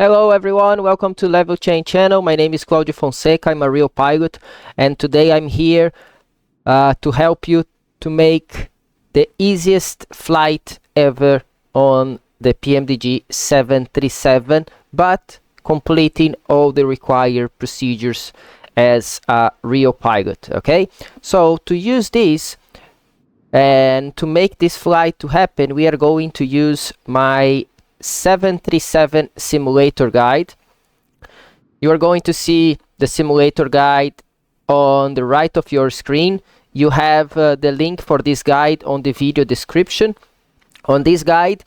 Hello everyone, welcome to Level Change channel. My name is Claudio Fonseca, I'm a real pilot, and today I'm here to help you to make the easiest flight ever on the PMDG 737, but completing all the required procedures as a real pilot. Okay, so to use this and to make this flight to happen, we are going to use my 737 simulator guide. You are going to see the simulator guide on the right of your screen. You have the link for this guide on the video description. On this guide,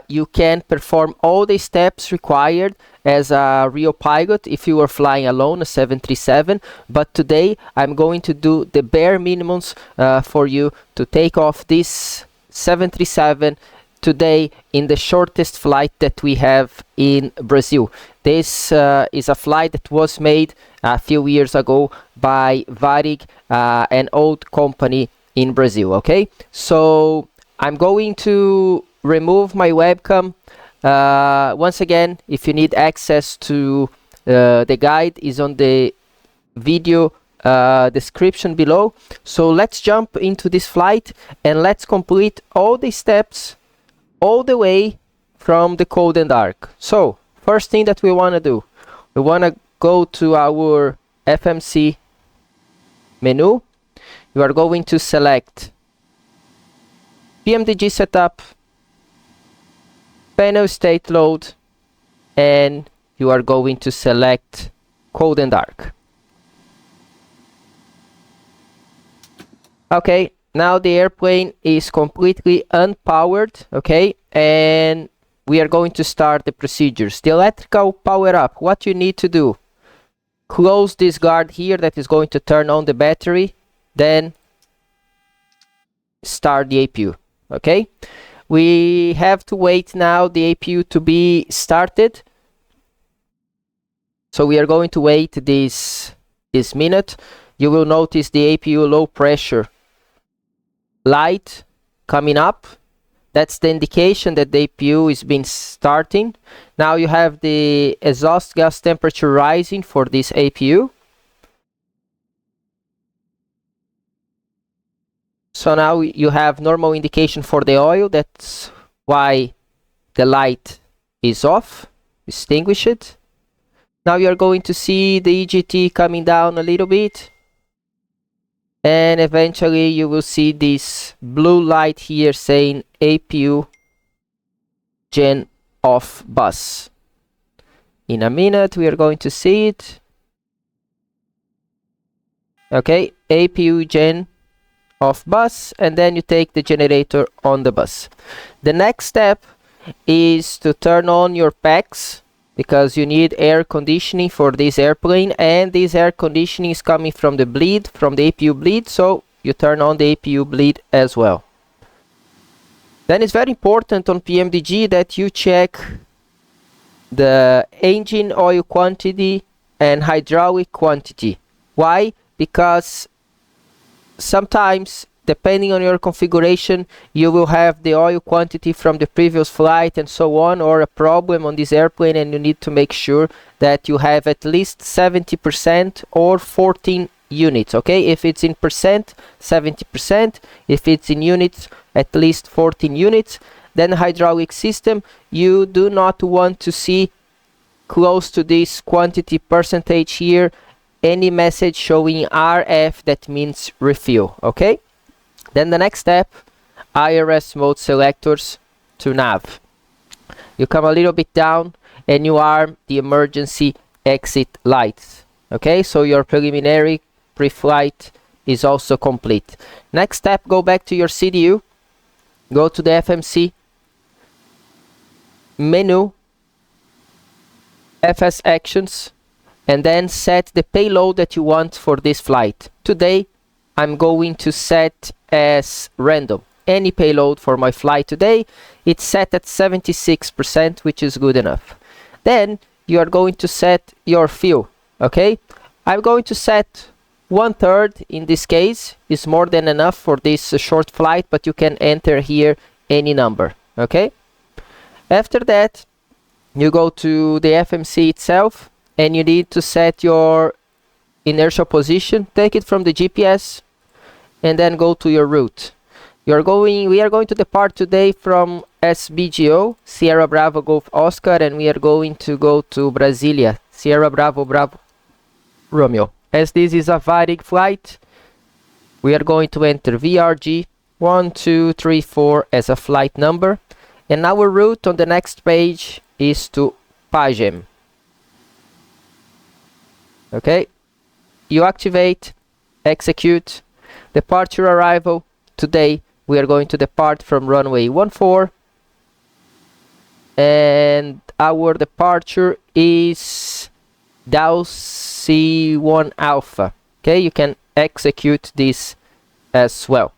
you can perform all the steps required as a real pilot if you are flying alone a 737, but today I'm going to do the bare minimums for you to take off this 737 today in the shortest flight that we have in Brazil. This is a flight that was made a few years ago by Varig, an old company in Brazil. Okay, so I'm going to remove my webcam. Once again, if you need access to the guide, is on the video description below. So let's jump into this flight and let's complete all the steps all the way from the cold and dark. So first thing that we want to do, we want to go to our FMC menu. You are going to select PMDG setup, panel state load, and you are going to select cold and dark. Okay, now the airplane is completely unpowered, okay, and we are going to start the procedures. The electrical power up, what you need to do, close this guard here that is going to turn on the battery, then start the APU. Okay, we have to wait now the APU to be started, so we are going to wait this minute. You will notice the APU low pressure light coming up. That's the indication that the APU is been starting. Now you have the exhaust gas temperature rising for this APU. So now you have normal indication for the oil. That's why the light is off, extinguished. Now you are going to see the EGT coming down a little bit, and eventually you will see this blue light here saying APU gen off bus. In a minute we are going to see it. Okay, APU gen off bus, and then you take the generator on the bus. The next step is to turn on your packs, because you need air conditioning for this airplane, and this air conditioning is coming from the bleed, from the APU bleed, so you turn on the APU bleed as well. Then it's very important on PMDG that you check the engine oil quantity and hydraulic quantity. Why? Because sometimes, depending on your configuration, you will have the oil quantity from the previous flight and so on, or a problem on this airplane, and you need to make sure that you have at least 70% or 14 units. Okay, if it's in percent, 70%. If it's in units, at least 14 units. Then hydraulic system, you do not want to see close to this quantity percentage here any message showing RF, that means refill. Okay, then the next step, IRS mode selectors to nav. You come a little bit down and you arm the emergency exit lights. Okay, so your preliminary pre-flight is also complete. Next step, go back to your CDU, go to the FMC menu, FS actions, and then set the payload that you want for this flight. Today I'm going to set as random any payload for my flight today. It's set at 76%, which is good enough. Then you are going to set your fuel. Okay, I'm going to set 1/3. In this case is more than enough for this short flight, but you can enter here any number. Okay, after that you go to the FMC itself, and you need to set your inertial position. Take it from the GPS, and then go to your route. We are going to depart today from SBGO, Sierra Bravo Golf Oscar, and we are going to go to Brasilia, Sierra Bravo Bravo Romeo. As this is a Varig flight, we are going to enter VRG 1234 as a flight number, and our route on the next page is to Pagem. Okay, you activate, execute, departure arrival. Today we are going to depart from runway 14, and our departure is Dow C1 Alpha. Okay, you can execute this as well.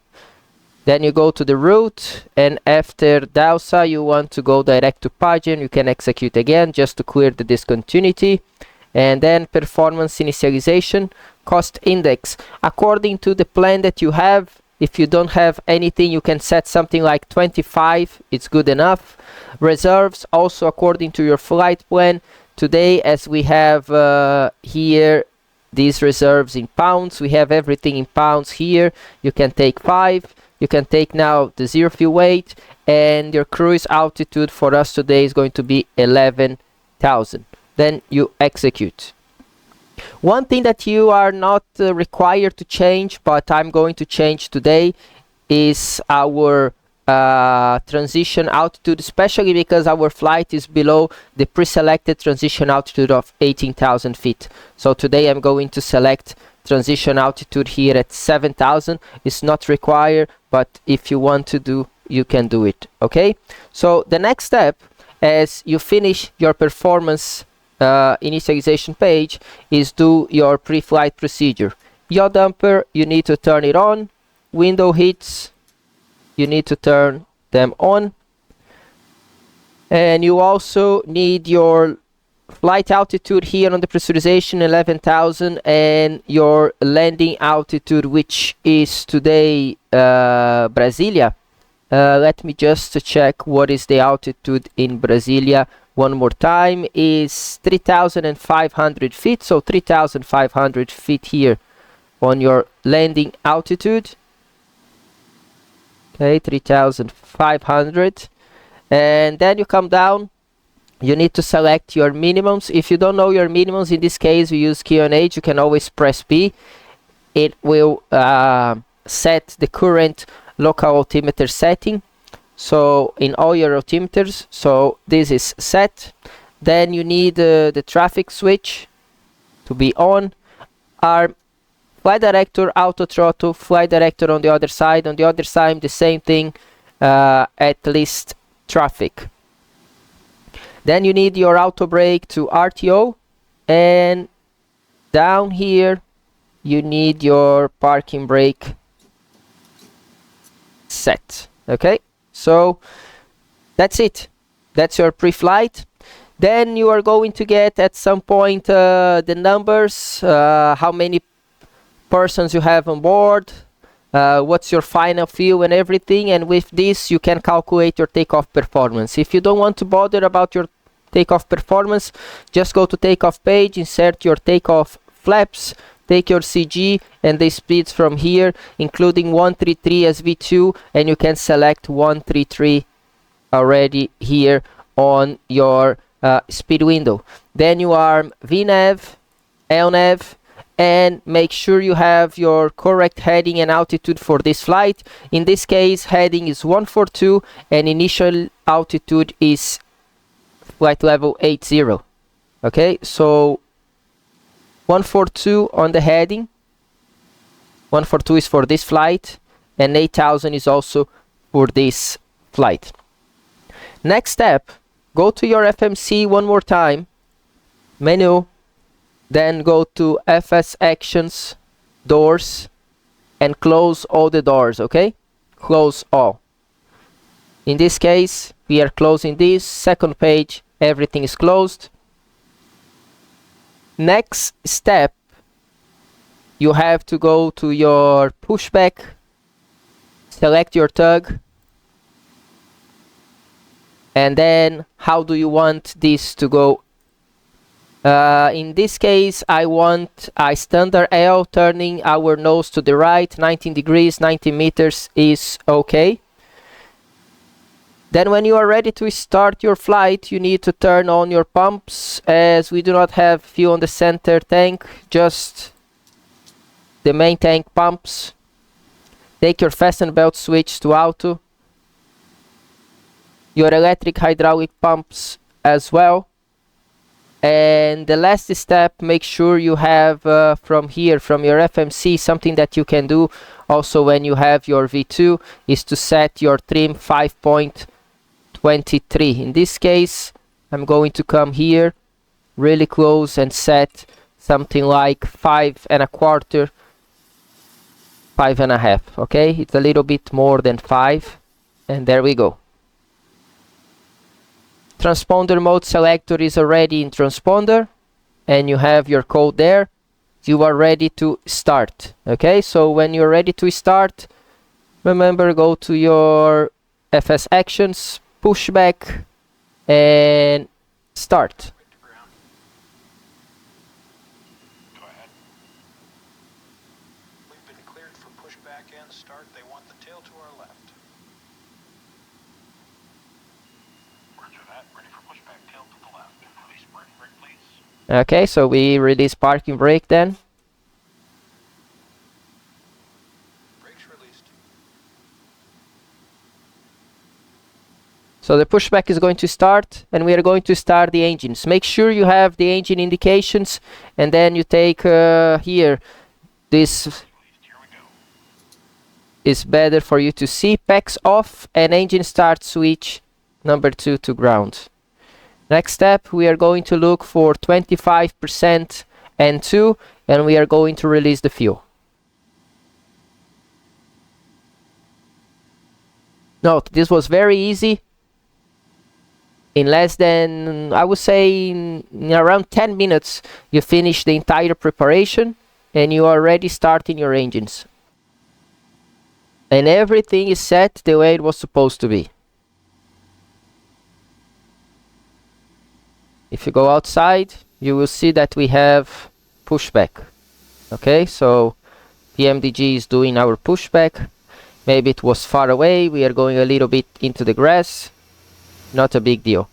Then you go to the route, and after Dausa you want to go direct to Pagem. You can execute again just to clear the discontinuity. And then performance initialization, cost index. According to the plan that you have, if you don't have anything, you can set something like 25. It's good enough. Reserves, also according to your flight plan. Today, as we have here these reserves in pounds, we have everything in pounds here. You can take 5. You can take now the zero fuel weight, and your cruise altitude for us today is going to be 11,000. Then you execute. One thing that you are not required to change, but I'm going to change today, is our transition altitude, especially because our flight is below the pre-selected transition altitude of 18,000 feet. So today I'm going to select transition altitude here at 7,000. It's not required, but if you want to do, you can do it. Okay, so the next step, as you finish your performance initialization page, is do your pre-flight procedure. Yaw damper, you need to turn it on. Window hits, you need to turn them on. And you also need your flight altitude here on the pressurization, 11,000, and your landing altitude, which is today Brasilia. Let me just check what is the altitude in Brasilia one more time. Is 3,500 feet, so 3,500 feet here on your landing altitude. Okay, 3,500, and then you come down. You need to select your minimums. If you don't know your minimums, in this case we use QNH, you can always press P. It will set the current local altimeter setting, so in all your altimeters. So this is set. Then you need the traffic switch to be on. Our flight director, auto throttle, flight director on the other side. On the other side, the same thing, at least traffic. Then you need your auto brake to RTO, and down here you need your parking brake set. Okay, so that's it. That's your pre-flight. Then you are going to get at some point the numbers, how many persons you have on board, what's your final fuel and everything, and with this you can calculate your takeoff performance. If you don't want to bother about your takeoff performance, just go to takeoff page, insert your takeoff flaps, take your CG and the speeds from here, including 133 as V2, and you can select 133 already here on your speed window. Then you arm VNAV, LNAV, and make sure you have your correct heading and altitude for this flight. In this case, heading is 142 and initial altitude is flight level 80. Okay, so 142 on the heading, 142 is for this flight, and 8000 is also for this flight. Next step, go to your FMC one more time, menu, then go to FS Actions, Doors, and close all the doors, okay? Close all. In this case, we are closing this. Second page, everything is closed. Next step, you have to go to your pushback, select your tug, And then how do you want this to go? In this case, I want a standard L, turning our nose to the right, 19 degrees, 90 meters is okay. Then when you are ready to start your flight, you need to turn on your pumps, as we do not have fuel on the center tank, just the main tank pumps. Take your fasten belt switch to auto, your electric hydraulic pumps as well. And the last step, make sure you have from here, from your FMC, something that you can do also when you have your V2, is to set your trim 5.23. In this case, I'm going to come here really close and set something like 5.25, 5.5. Okay, it's a little bit more than 5, and there we go. Transponder mode selector is already in transponder, and you have your code there. You are ready to start. Okay, so when you're ready to start, remember, go to your FS actions, pushback, and start. Go ahead. We've been cleared for pushback and start. They want the tail to our left. Roger that. Ready for pushback, tail to the left. Release parking brake, please. Okay, so we release parking brake then. Brakes released. So the pushback is going to start, and we are going to start the engines. Make sure you have the engine indications, and then you take here, this Here we go. is better for you to see. PACs off and engine start switch number 2 to ground. Next step, we are going to look for 25% N2, and we are going to release the fuel. Note, this was very easy. In less than, I would say, in around 10 minutes, you finish the entire preparation, and you are already starting your engines. And everything is set the way it was supposed to be. If you go outside, you will see that we have pushback. Okay, so PMDG is doing our pushback. Maybe it was far away, we are going a little bit into the grass. Not a big deal.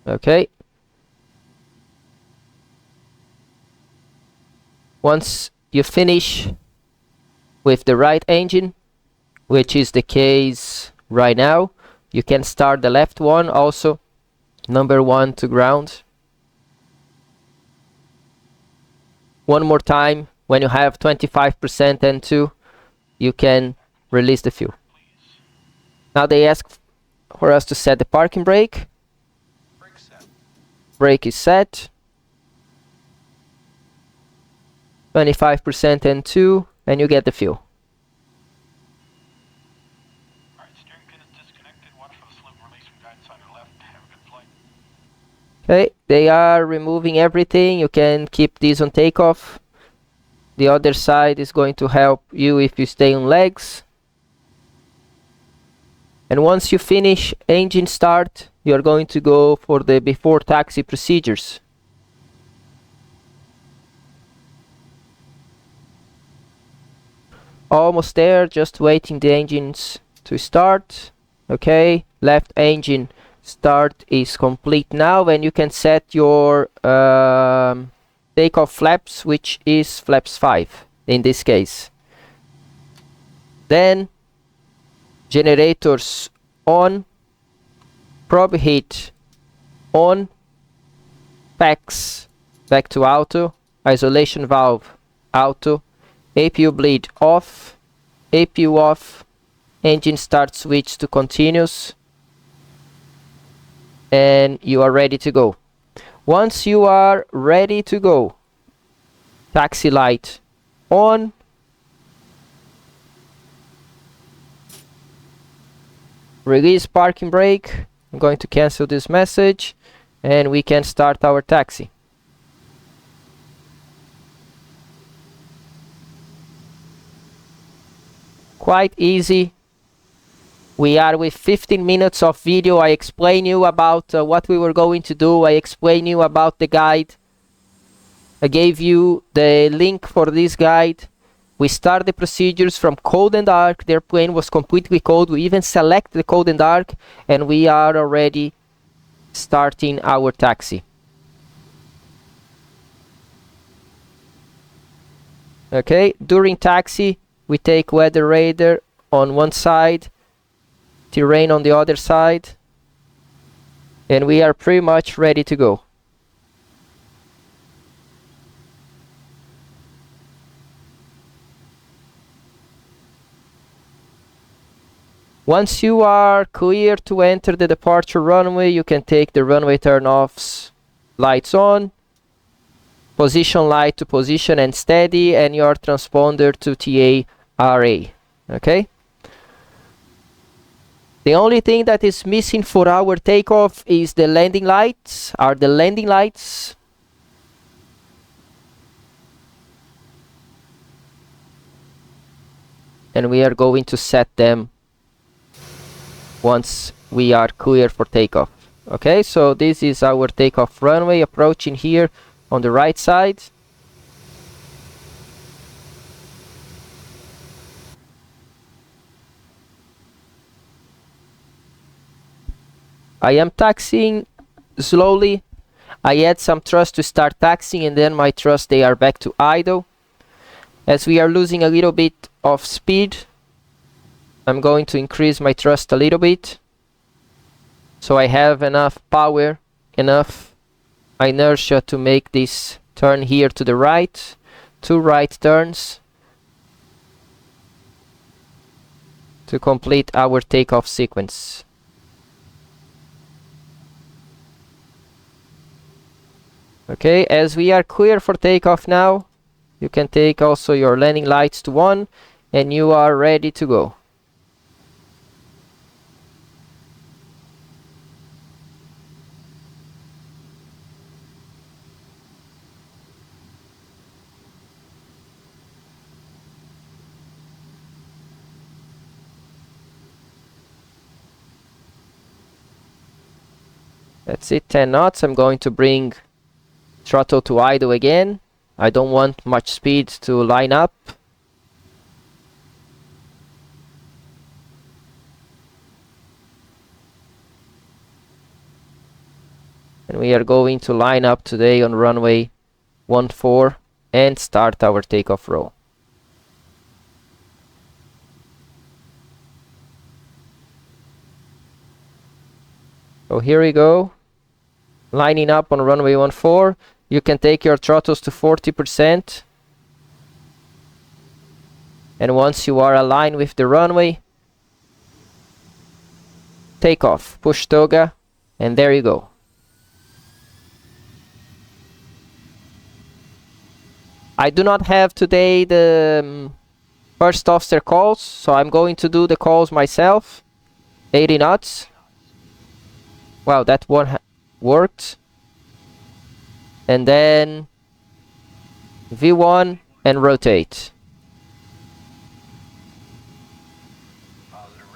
Okay. Once you finish with the right engine, which is the case right now, you can start the left one also, number 1 to ground. One more time, when you have 25% N2, you can release the fuel. Now they ask for us to set the parking brake. Brake set. Brake is set. 25% N2, and you get the fuel. Alright, steering pin is disconnected. Watch for the slip release from guidance on your left. Have a good flight. Okay, they are removing everything. You can keep this on takeoff. The other side is going to help you if you stay on legs. And once you finish engine start, you are going to go for the before taxi procedures. Almost there, just waiting the engines to start. Okay, left engine start is complete now, and you can set your takeoff flaps, which is flaps 5 in this case. Then generators on, probe heat on, PACs back to auto, isolation valve auto, APU bleed off, APU off, engine start switch to continuous, and you are ready to go. Once you are ready to go, taxi light on, release parking brake. I'm going to cancel this message, and we can start our taxi. Quite easy. We are with 15 minutes of video. I explain you about what we were going to do. I explain you about the guide. I gave you the link for this guide. We start the procedures from cold and dark. The airplane was completely cold. We even select the cold and dark, and we are already starting our taxi. Okay, during taxi, we take weather radar on one side, terrain on the other side, and we are pretty much ready to go. Once you are clear to enter the departure runway, you can take the runway turn-offs, lights on, position light to position and steady, and your transponder to TA-RA. Okay? The only thing that is missing for our takeoff is the landing lights, And we are going to set them once we are clear for takeoff. Okay, so this is our takeoff runway approaching here on the right side. I am taxiing slowly. I add some thrust to start taxiing, and then my thrust, they are back to idle. As we are losing a little bit of speed, I'm going to increase my thrust a little bit, so I have enough power, enough inertia to make this turn here to the right. 2 right turns to complete our takeoff sequence. Okay, as we are clear for takeoff now, you can take also your landing lights to on, and you are ready to go. That's it, 10 knots. I'm going to bring throttle to idle again. I don't want much speed to line up. And we are going to line up today on runway 14 and start our takeoff roll. So here we go. Lining up on runway 14. You can take your throttles to 40%. And once you are aligned with the runway, take off, push toga, and there you go. I do not have today the first officer calls, so I'm going to do the calls myself. 80 knots. Wow, that one worked. And then V1 and rotate.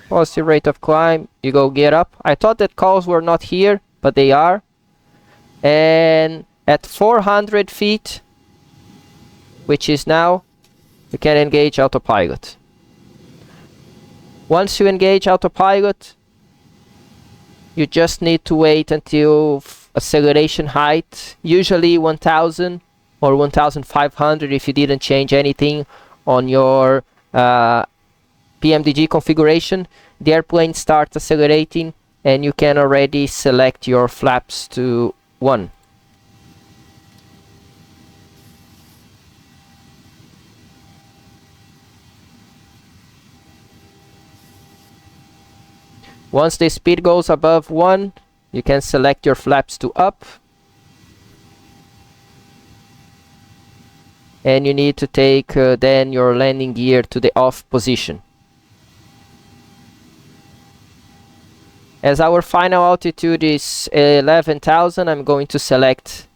Positive rate of climb, you go get up. I thought that calls were not here, but they are. And at 400 feet, which is now, you can engage autopilot. Once you engage autopilot, you just need to wait until acceleration height, usually 1000 or 1500 if you didn't change anything on your PMDG configuration. The airplane starts accelerating and you can already select your flaps to 1. Once the speed goes above 1, you can select your flaps to up. And you need to take then your landing gear to the off position. As our final altitude is 11,000, I'm going to select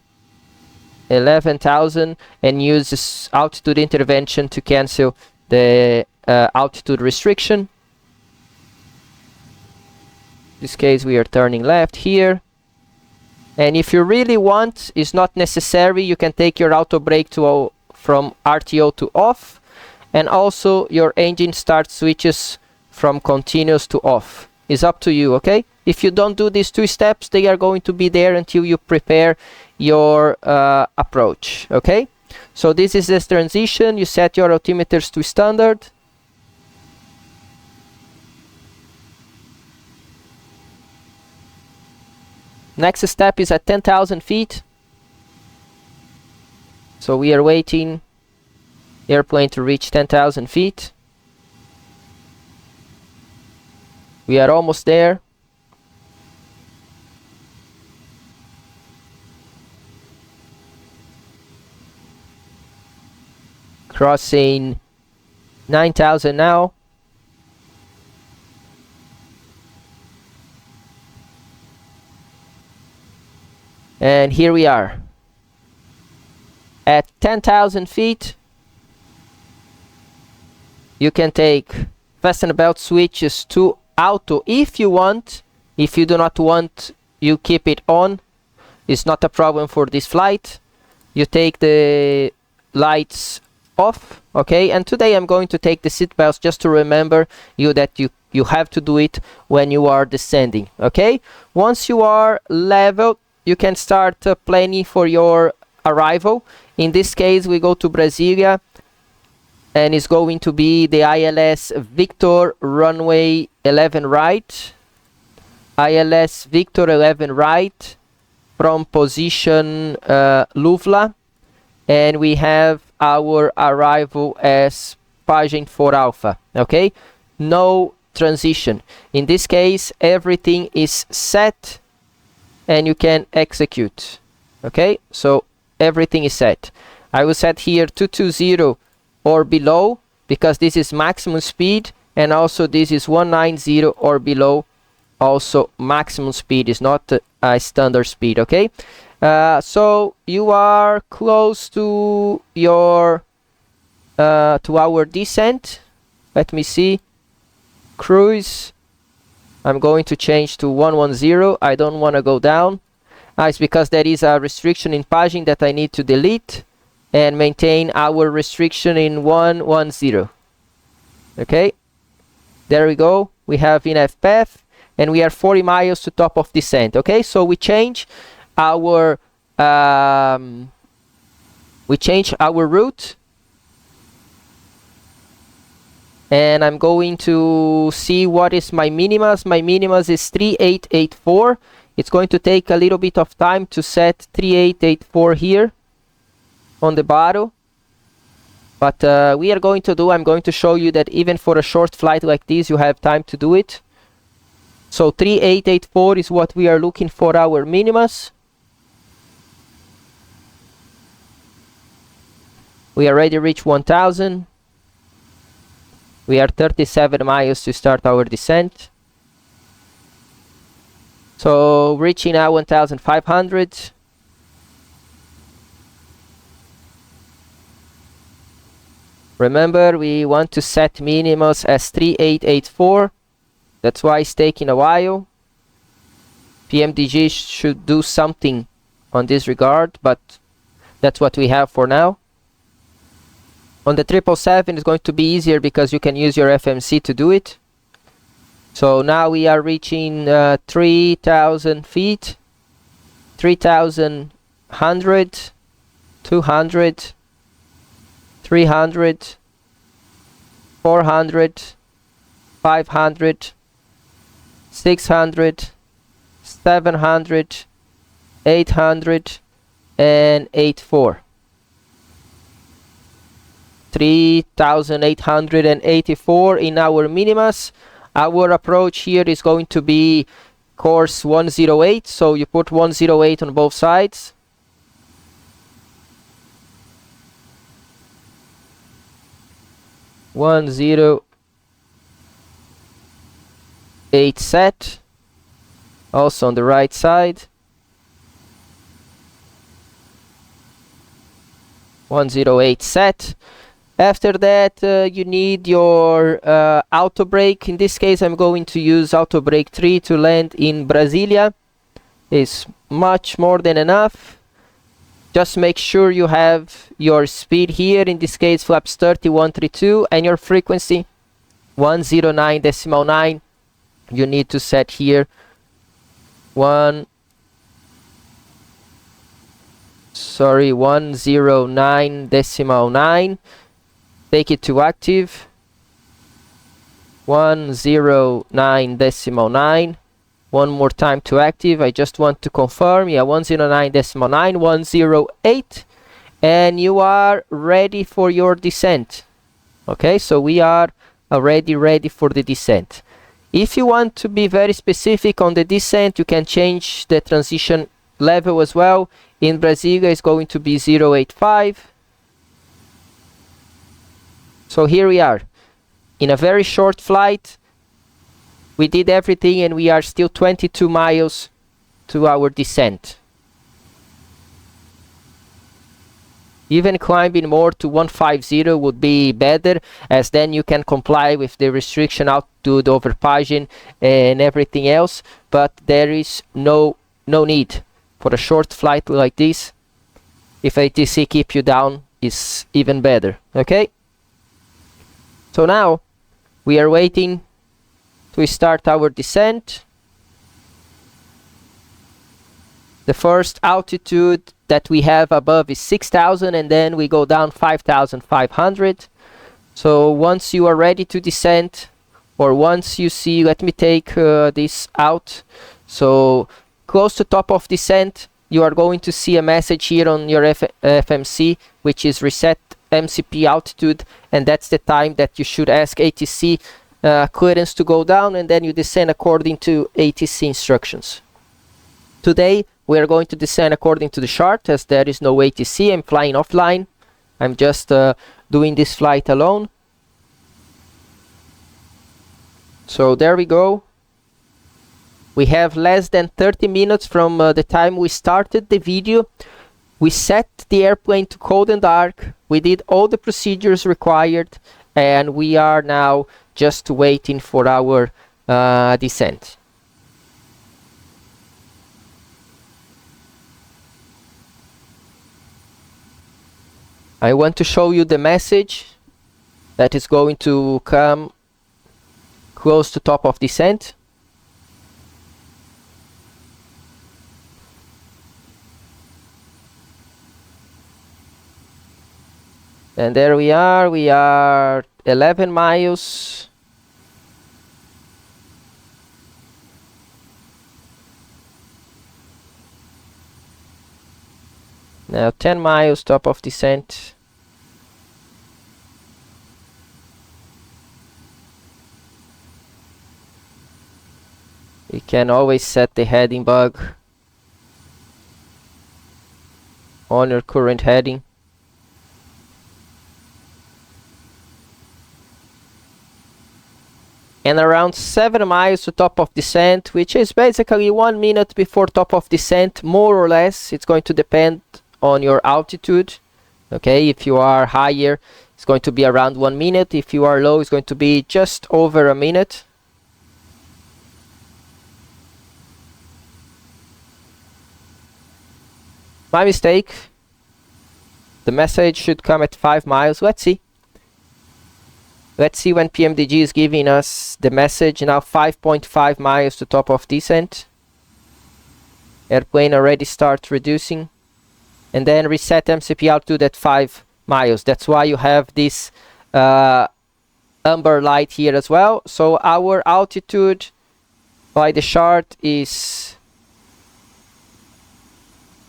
11,000 and use this altitude intervention to cancel the altitude restriction. this case we are turning left here. And if you really want, it's not necessary, you can take your auto brake to from RTO to off, and also your engine start switches from continuous to off. It's up to you, okay? If you don't do these two steps, they are going to be there until you prepare your approach, okay? So this is this transition. You set your altimeters to standard. Next step is at 10,000 feet. So we are waiting airplane to reach 10,000 feet. We are almost there. Crossing 9,000 now. And here we are. At 10,000 feet, you can take fasten belt switches to auto if you want. If you do not want, you keep it on. It's not a problem for this flight. You take the lights off, okay? And today I'm going to take the seat belts just to remember you that you have to do it when you are descending, okay? Once you are level, you can start planning for your arrival. In this case, we go to Brasilia, and it's going to be the ILS Victor runway 11 right. ILS Victor 11 right from position Luvla, and we have our arrival as Paging 4 Alpha, okay? No transition. In this case, everything is set and you can execute, okay? So everything is set. I will set here 220 or below because this is maximum speed, and also this is 190 or below, also maximum speed, is not a standard speed, okay? So you are close to your to our descent. Let me see. Cruise, I'm going to change to 110. I don't want to go down. It's because there is a restriction in paging that I need to delete and maintain our restriction in 110. Okay, there we go. We have enough path and we are 40 miles to top of descent. Okay, so we change our route, and I'm going to see what is my minimas. My minimas is 3884. It's going to take a little bit of time to set 3884 here on the bottom, but I'm going to show you that even for a short flight like this, you have time to do it. So 3884 is what we are looking for our minimas. We already reached 1000. We are 37 miles to start our descent. So reaching now 1500. Remember, we want to set minimums as 3884. That's why it's taking a while. PMDG should do something on this regard, but that's what we have for now. On the 777 it's going to be easier because you can use your FMC to do it. So now we are reaching 3000 feet, 3100, 200, 300, 400, 500, 600, 700, 800, and 84. 3884 in our minimas. Our approach here is going to be course 108, so you put 108 on both sides. .108 set, also on the right side. 108 set. After that, you need your auto brake. In this case, I'm going to use auto brake 3 to land in Brasilia. It's much more than enough. Just make sure you have your speed here, in this case flaps 3132, and your frequency 109.9. You need to set here 109.9. Take it to active. 109.9. One more time to active. I just want to confirm. Yeah, 109.9, 108. And you are ready for your descent. Okay, so we are already ready for the descent. If you want to be very specific on the descent, you can change the transition level as well. In Brasilia, it's going to be 085. So here we are. In a very short flight, we did everything and we are still 22 miles to our descent. Even climbing more to 150 would be better, as then you can comply with the restriction altitude over Pagin and everything else, but there is no need for a short flight like this. If ATC keep you down, is even better. Okay, so now we are waiting to start our descent. The first altitude that we have above is 6,000, and then we go down 5,500. So once you are ready to descend, or once you see, let me take this out. So close to top of descent, you are going to see a message here on your FMC, which is reset MCP altitude, and that's the time that you should ask ATC clearance to go down, and then you descend according to ATC instructions. Today we are going to descend according to the chart, as there is no ATC. I'm flying offline. I'm just doing this flight alone. So there we go. We have less than 30 minutes from the time we started the video. We set the airplane to cold and dark. We did all the procedures required, and we are now just waiting for our descent. I want to show you the message that is going to come close to top of descent. And there we are 11 miles. Now 10 miles top of descent. You can always set the heading bug on your current heading. And around 7 miles to top of descent, which is basically 1 minute before top of descent, more or less. It's going to depend on your altitude. Okay, if you are higher, it's going to be around 1 minute. If you are low, it's going to be just over a minute. My mistake. The message should come at 5 miles. Let's see. Let's see when PMDG is giving us the message. Now 5.5 miles to top of descent. Airplane already starts reducing. And then reset MCP altitude at 5 miles. That's why you have this amber light here as well. So our altitude by the chart is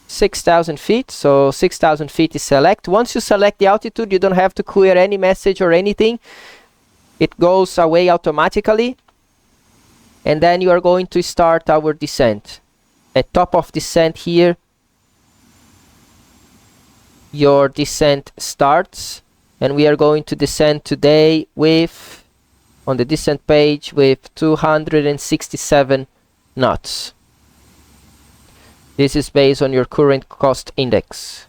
6,000 feet. So 6,000 feet is select. Once you select the altitude, you don't have to clear any message or anything. It goes away automatically. And then you are going to start our descent. At top of descent here, your descent starts. And we are going to descend today with, on the descent page, with 267 knots. This is based on your current cost index.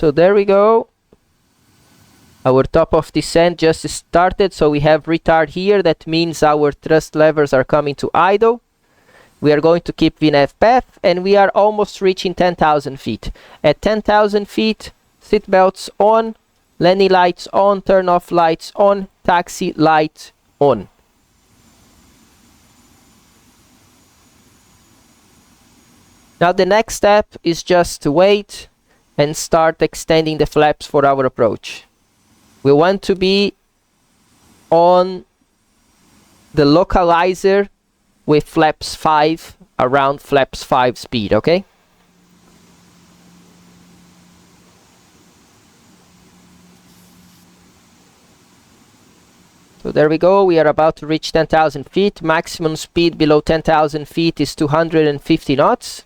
So there we go. Our top of descent just started, so we have retard here. That means our thrust levers are coming to idle. We are going to keep VNAV path, and we are almost reaching 10,000 feet. At 10,000 feet, seat belts on, landing lights on, turn off lights on, taxi light on. Now the next step is just to wait and start extending the flaps for our approach. We want to be on the localizer with flaps 5, around flaps 5 speed, okay? So there we go, we are about to reach 10,000 feet. Maximum speed below 10,000 feet is 250 knots.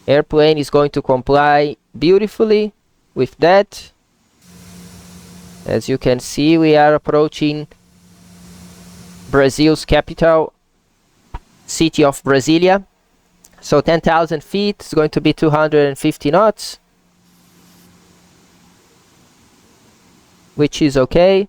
Airplane is going to comply beautifully with that. As you can see, we are approaching Brazil's capital, city of Brasilia. So 10,000 feet is going to be 250 knots, which is okay.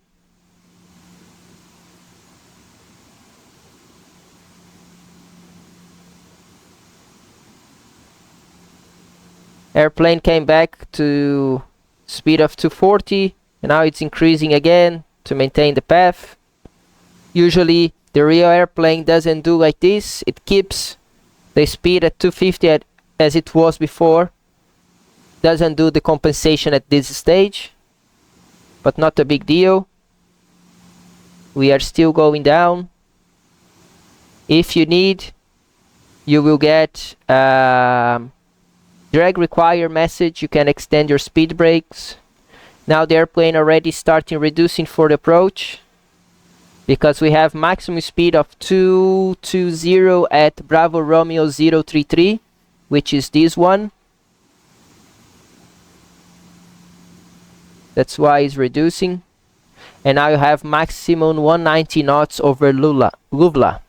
Airplane came back to speed of 240, and now it's increasing again to maintain the path. Usually the real airplane doesn't do like this. It keeps the speed at 250 as it was before. Doesn't do the compensation at this stage, but not a big deal. We are still going down. If you need, you will get drag require message. You can extend your speed brakes. Now the airplane already starting reducing for the approach, because we have maximum speed of 220 at Bravo Romeo 033, which is this one. That's why it's reducing. And now you have maximum 190 knots over Luvla.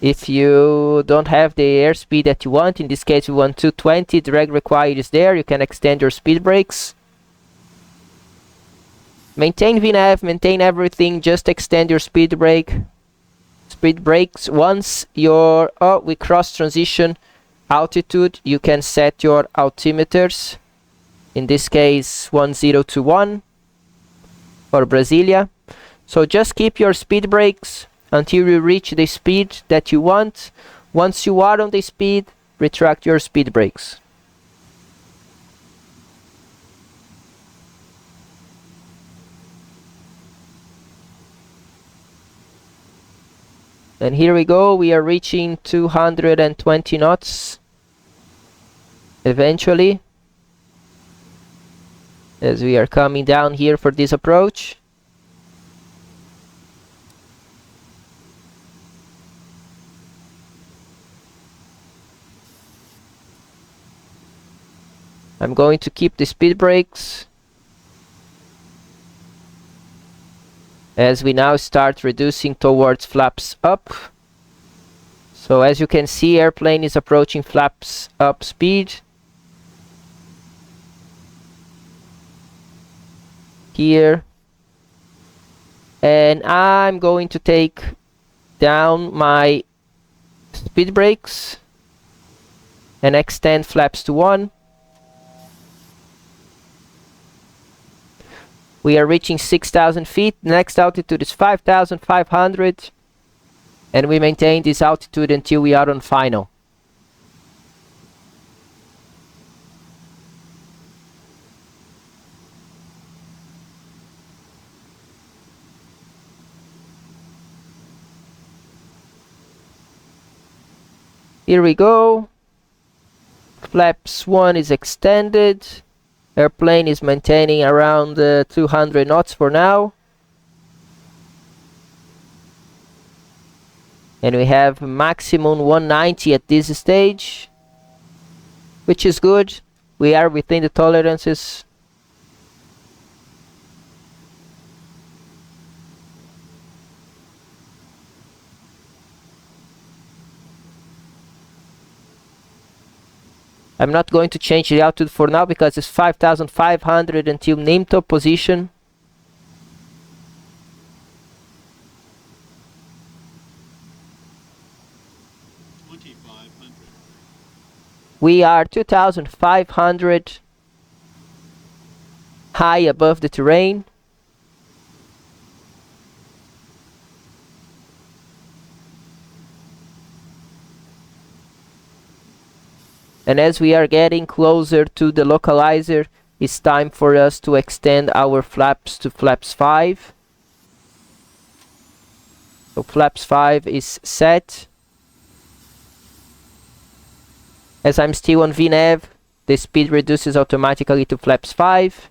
If you don't have the airspeed that you want, in this case we want 220, drag required is there, you can extend your speed brakes. Maintain VNAV, maintain everything, just extend your speed brakes. Once we cross transition altitude, you can set your altimeters. In this case 1021 for Brasilia. So just keep your speed brakes until you reach the speed that you want. Once you are on the speed, retract your speed brakes. And here we go, we are reaching 220 knots eventually, as we are coming down here for this approach. I'm going to keep the speed brakes as we now start reducing towards flaps up. So as you can see, airplane is approaching flaps up speed. Here. And I'm going to take down my speed brakes and extend flaps to 1. We are reaching 6,000 feet. Next altitude is 5,500. And we maintain this altitude until we are on final. Here we go. Flaps 1 is extended. Airplane is maintaining around 200 knots for now. And we have maximum 190 at this stage. which is good. We are within the tolerances. I'm not going to change the altitude for now because it's 5,500 until NIMTO position. We are 2,500 high above the terrain. And as we are getting closer to the localizer, it's time for us to extend our flaps to flaps 5. So flaps 5 is set. As I'm still on VNAV, the speed reduces automatically to flaps 5.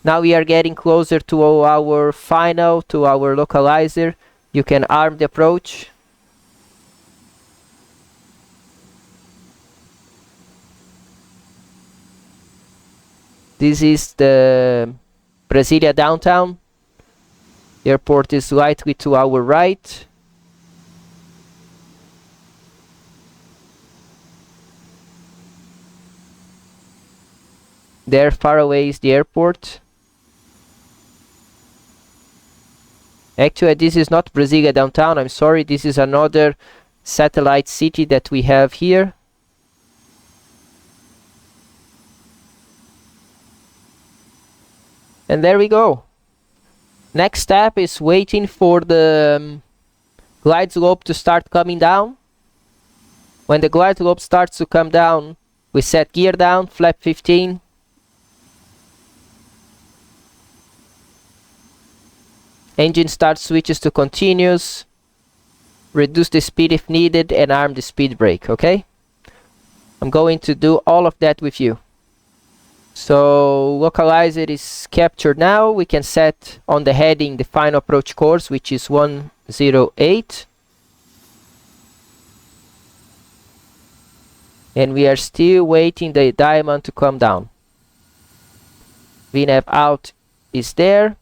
Now we are getting closer to our final, to our localizer. You can arm the approach. This is the Brasilia downtown. The airport is slightly to our right. There far away is the airport. Actually, this is not Brasilia downtown, I'm sorry, this is another satellite city that we have here. And there we go. Next step is waiting for the glide slope to start coming down. When the glide slope starts to come down, we set gear down, flap 15. Engine start switches to continuous. Reduce the speed if needed and arm the speed brake, okay? I'm going to do all of that with you. So localizer is captured now. We can set on the heading the final approach course, which is 108. And we are still waiting the diamond to come down. VNAV out is there.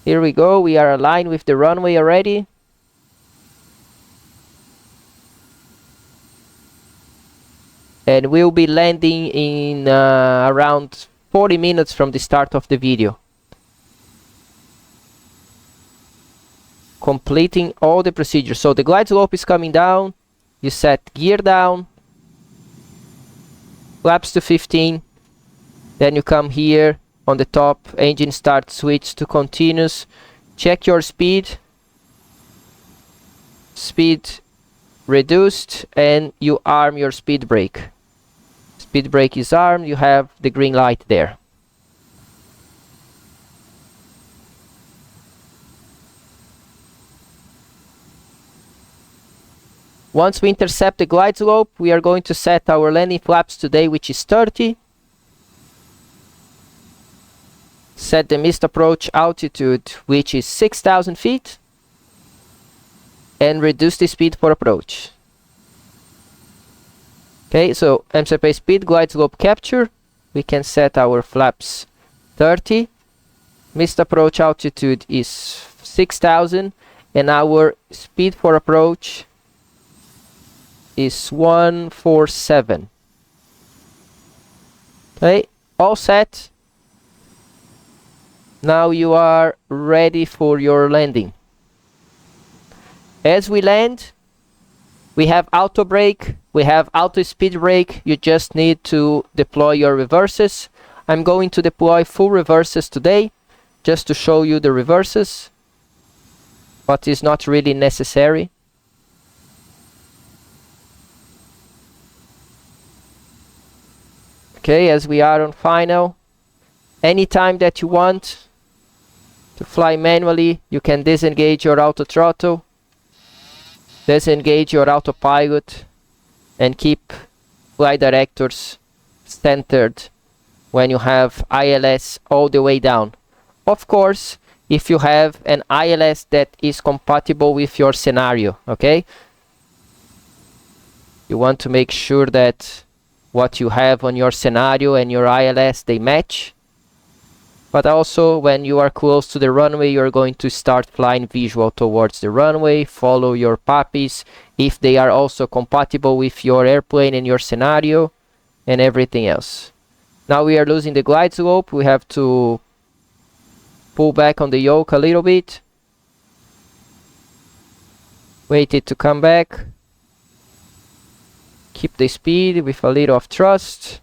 Here we go, we are aligned with the runway already. And we'll be landing in around 40 minutes from the start of the video. Completing all the procedures. So the glide slope is coming down. You set gear down. Flaps to 15. Then you come here on the top. Engine start switch to continuous. Check your speed. Speed reduced. And you arm your speed brake. Speed brake is armed, you have the green light there. Once we intercept the glide slope, we are going to set our landing flaps today, which is 30. Set the missed approach altitude, which is 6,000 feet. And reduce the speed for approach. Okay, so MCP speed, glide slope capture. We can set our flaps 30. Missed approach altitude is 6,000. And our speed for approach is 147. Okay, all set. Now you are ready for your landing. As we land, we have auto brake, we have auto speed brake. You just need to deploy your reverses. I'm going to deploy full reverses today, just to show you the reverses, but is not really necessary. Okay, as we are on final, anytime that you want to fly manually, you can disengage your auto throttle, disengage your autopilot, and keep flight directors centered when you have ILS all the way down. Of course, if you have an ILS that is compatible with your scenario, okay? You want to make sure that what you have on your scenario and your ILS, they match. But also, when you are close to the runway, you're going to start flying visual towards the runway. Follow your puppies if they are also compatible with your airplane and your scenario and everything else. Now we are losing the glide slope. We have to pull back on the yoke a little bit. Wait it to come back. Keep the speed with a little of thrust.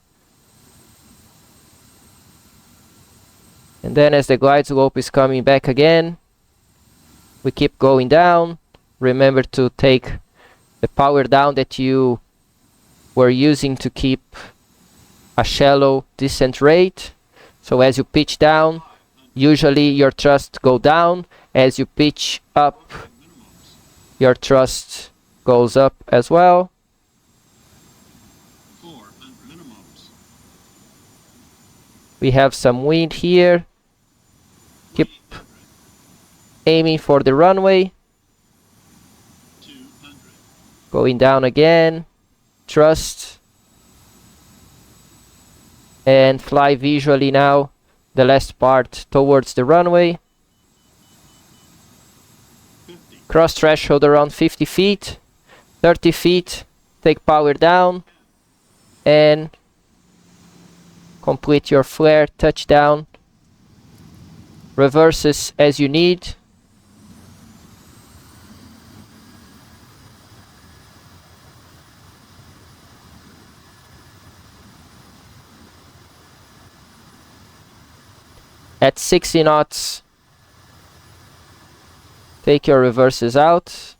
And then as the glide slope is coming back again, we keep going down. Remember to take the power down that you were using to keep a shallow descent rate. So as you pitch down, usually your thrust go down. As you pitch up, your thrust goes up as well. We have some wind here. Keep aiming for the runway. Going down again. Thrust. And fly visually now the last part towards the runway. Cross threshold around 50 feet. 30 feet. Take power down. And complete your flare, touchdown. Reverses as you need. At 60 knots, take your reverses out.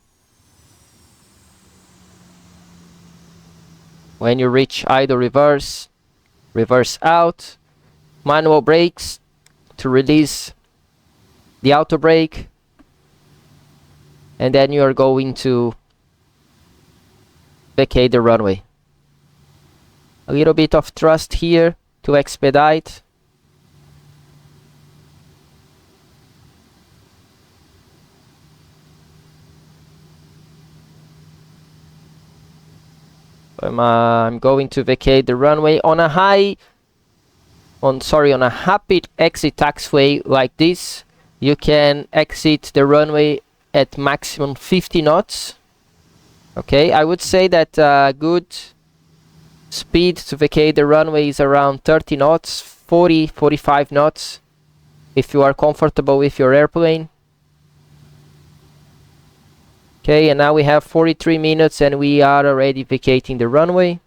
When you reach idle reverse, reverse out. Manual brakes to release the auto brake. And then you are going to vacate the runway. A little bit of thrust here to expedite. I'm going to vacate the runway on a on a rapid exit taxiway like this. You can exit the runway at maximum 50 knots. Okay, I would say that good speed to vacate the runway is around 30 knots, 45 knots, if you are comfortable with your airplane. Okay, and now we have 43 minutes and we are already vacating the runway.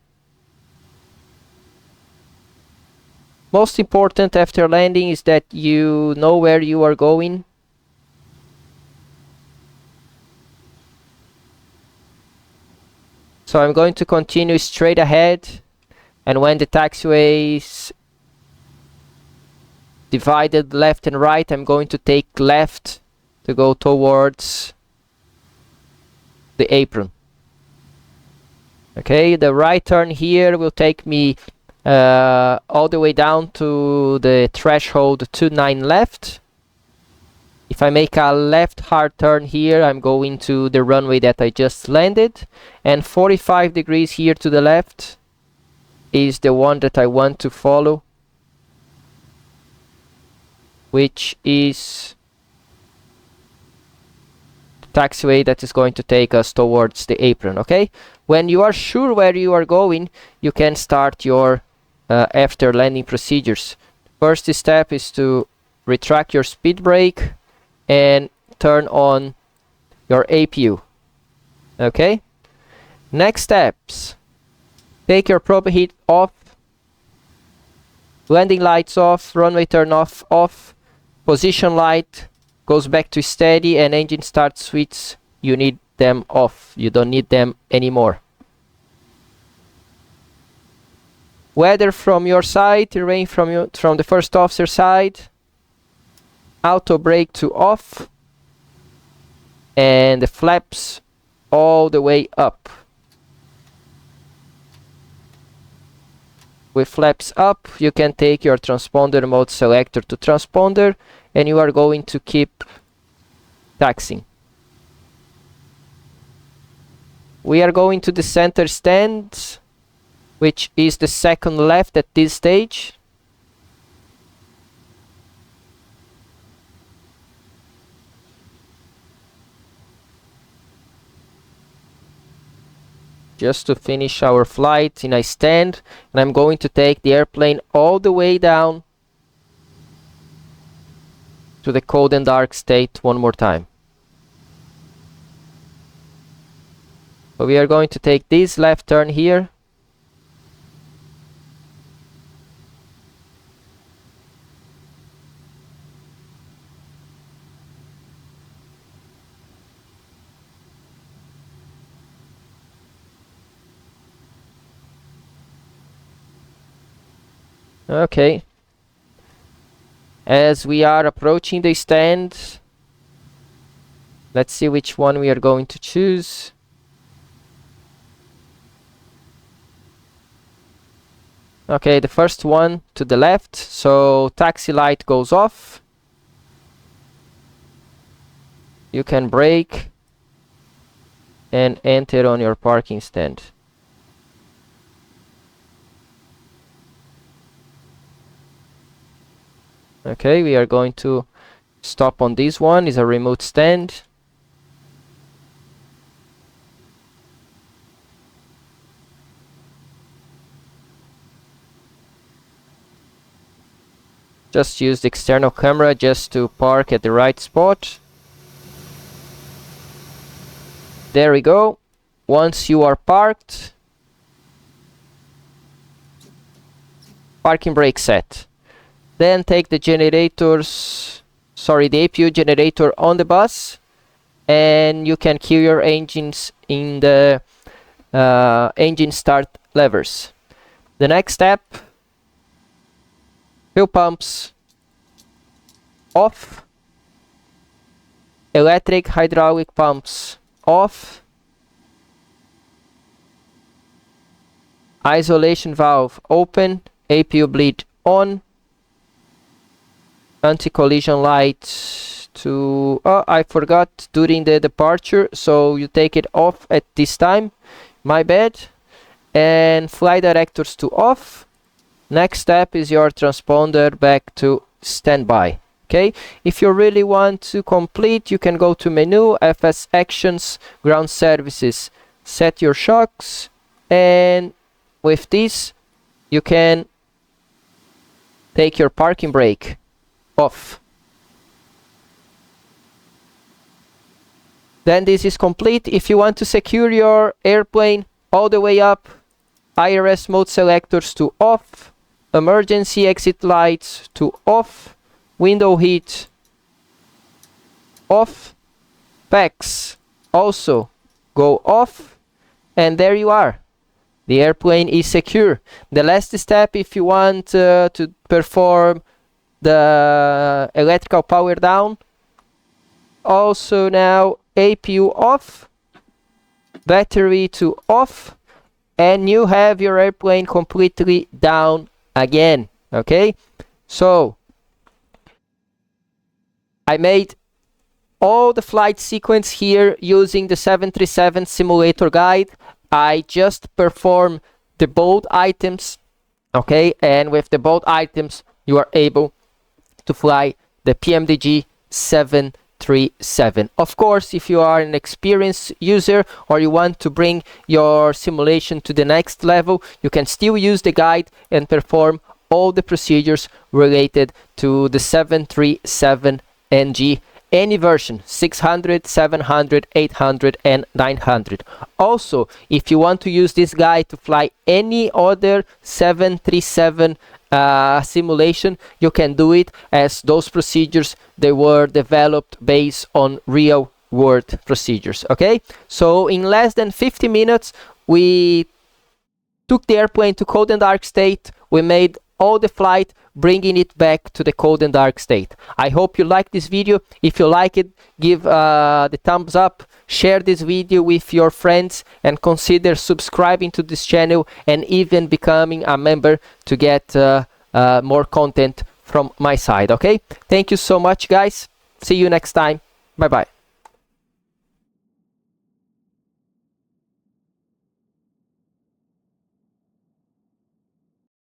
Most important after landing is that you know where you are going. So I'm going to continue straight ahead, and when the taxiway is divided left and right, I'm going to take left to go towards the apron. Okay, the right turn here will take me all the way down to the threshold 29 left. If I make a left hard turn here, I'm going to the runway that I just landed, and 45 degrees here to the left is the one that I want to follow, which is taxiway that is going to take us towards the apron. Okay, when you are sure where you are going, you can start your after landing procedures. First step is to retract your speed brake and turn on your APU. Okay, next steps: take your probe heat off, landing lights off, runway turn off, position light goes back to steady, and engine start switch, you need them off. You don't need them anymore. Weather from your side, terrain from the first officer side, auto brake to off, and the flaps all the way up. with flaps up, you can take your transponder mode selector to transponder, and you are going to keep taxiing. We are going to the center stand, which is the second left at this stage. Just to finish our flight in a stand, and I'm going to take the airplane all the way down to the cold and dark state one more time. So we are going to take this left turn here. Okay. As we are approaching the stand, let's see which one we are going to choose. Okay, the first one to the left, so taxi light goes off. You can brake and enter on your parking stand. Okay, we are going to stop on this one. It's a remote stand. Just use the external camera just to park at the right spot. There we go. Once you are parked, parking brake set. Then take the generators, the APU generator on the bus, and you can cue your engines in the engine start levers. The next step, fuel pumps off, electric hydraulic pumps off, isolation valve open, APU bleed on, anti-collision light to... oh, I forgot during the departure, so you take it off at this time, my bad. And flight directors to off. Next step is your transponder back to standby. Okay, if you really want to complete, you can go to menu, FS actions, ground services, set your shocks, and with this you can take your parking brake off. Then this is complete. If you want to secure your airplane all the way up, IRS mode selectors to off, emergency exit lights to off, window heat off, packs also go off, and there you are. The airplane is secure. The last step, if you want to perform the electrical power down, also now APU off, battery to off, and you have your airplane completely down again. Okay, so I made all the flight sequence here using the 737 simulator guide. I just perform the bold items, okay, and with the bold items you are able to fly the PMDG 737. Of course, if you are an experienced user or you want to bring your simulation to the next level, you can still use the guide and perform all the procedures related to the 737 NG, any version, 600, 700, 800 and 900. Also, if you want to use this guide to fly any other 737 simulation, you can do it, as those procedures, they were developed based on real world procedures. Okay, so in less than 50 minutes we took the airplane to cold and dark state. We made all the flight, bringing it back to the cold and dark state. I hope you like this video. If you like it, give the thumbs up, share this video with your friends, and consider subscribing to this channel and even becoming a member to get more content from my side. Okay, thank you so much, guys. See you next time. Bye bye.